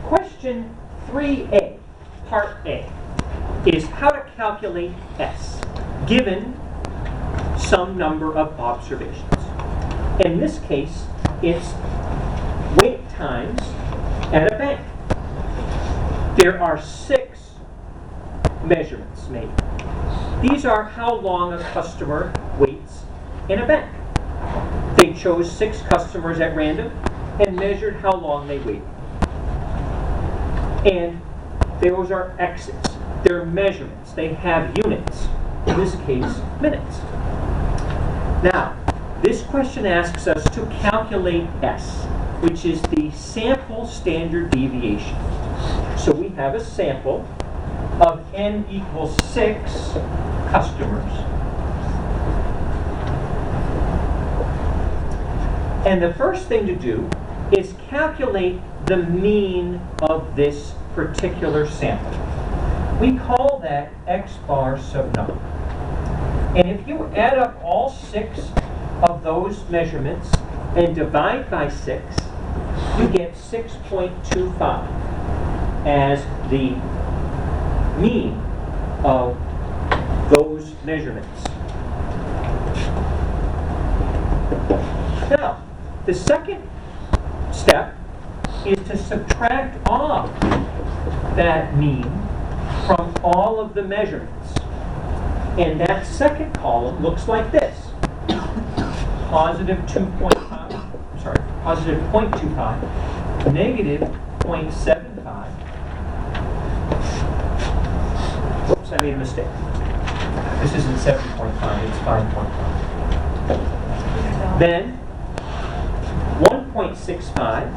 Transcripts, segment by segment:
Question 3A, part A, is how to calculate S, given some number of observations. In this case, it's wait times at a bank. There are 6 measurements made. These are how long a customer waits in a bank. They chose 6 customers at random and measured how long they waited. And those are X's. They're measurements. They have units. In this case, minutes. Now, this question asks us to calculate S, which is the sample standard deviation. So we have a sample of n equals 6 customers. And the first thing to do is calculate the mean of this particular sample. We call that x bar sub num. And if you add up all 6 of those measurements and divide by 6, you get 6.25 as the mean of those measurements. Now, the second step is to subtract off that mean from all of the measurements. And that second column looks like this. Positive 0.25, negative 0.75. Whoops, I made a mistake. This isn't 7.5, it's 5.5. Then 1.65,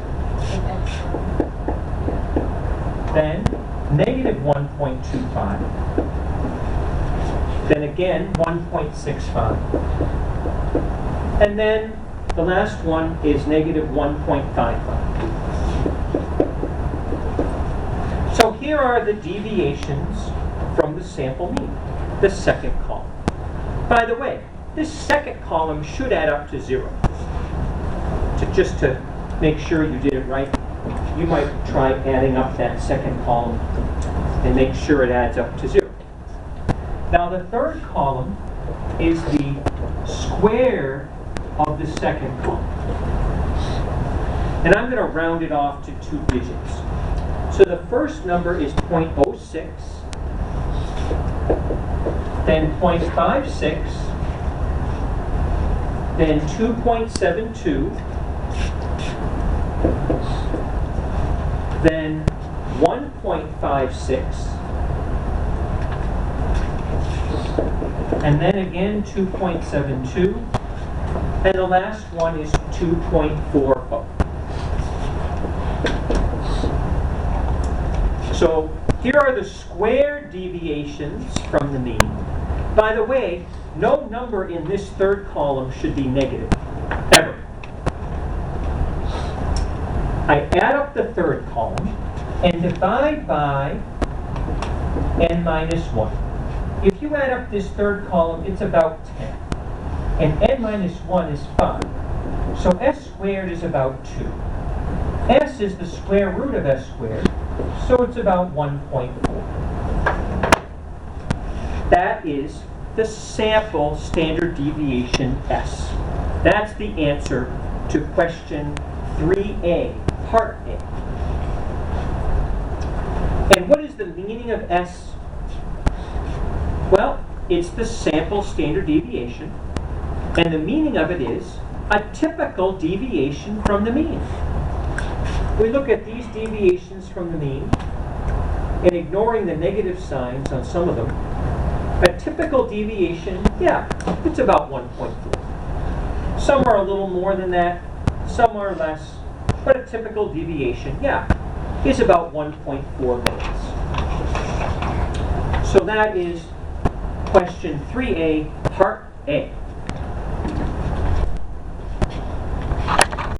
then negative 1.25, then again 1.65, and then the last one is negative 1.55. So here are the deviations from the sample mean, the second column. By the way, this second column should add up to 0. Just to make sure you did it right, you might try adding up that second column and make sure it adds up to 0. Now the third column is the square of the second column. And I'm going to round it off to 2 digits. So the first number is 0.06, then 0.56, then 2.72, then 1.56, and then again 2.72, and the last one is 2.40. So here are the square deviations from the mean. By the way, no number in this third column should be negative, ever. I add up the third column and divide by n minus 1. If you add up this third column, it's about 10. And n minus 1 is 5. So s squared is about 2. S is the square root of s squared, so it's about 1.4. That is the sample standard deviation S. That's the answer to question 3A, part A. And what is the meaning of S? Well, it's the sample standard deviation, and the meaning of it is a typical deviation from the mean. We look at these deviations from the mean, and ignoring the negative signs on some of them, a typical deviation, yeah, it's about 1.4. Some are a little more than that, some are less, but a typical deviation, yeah, is about 1.4 minutes. So that is question 3A, part A.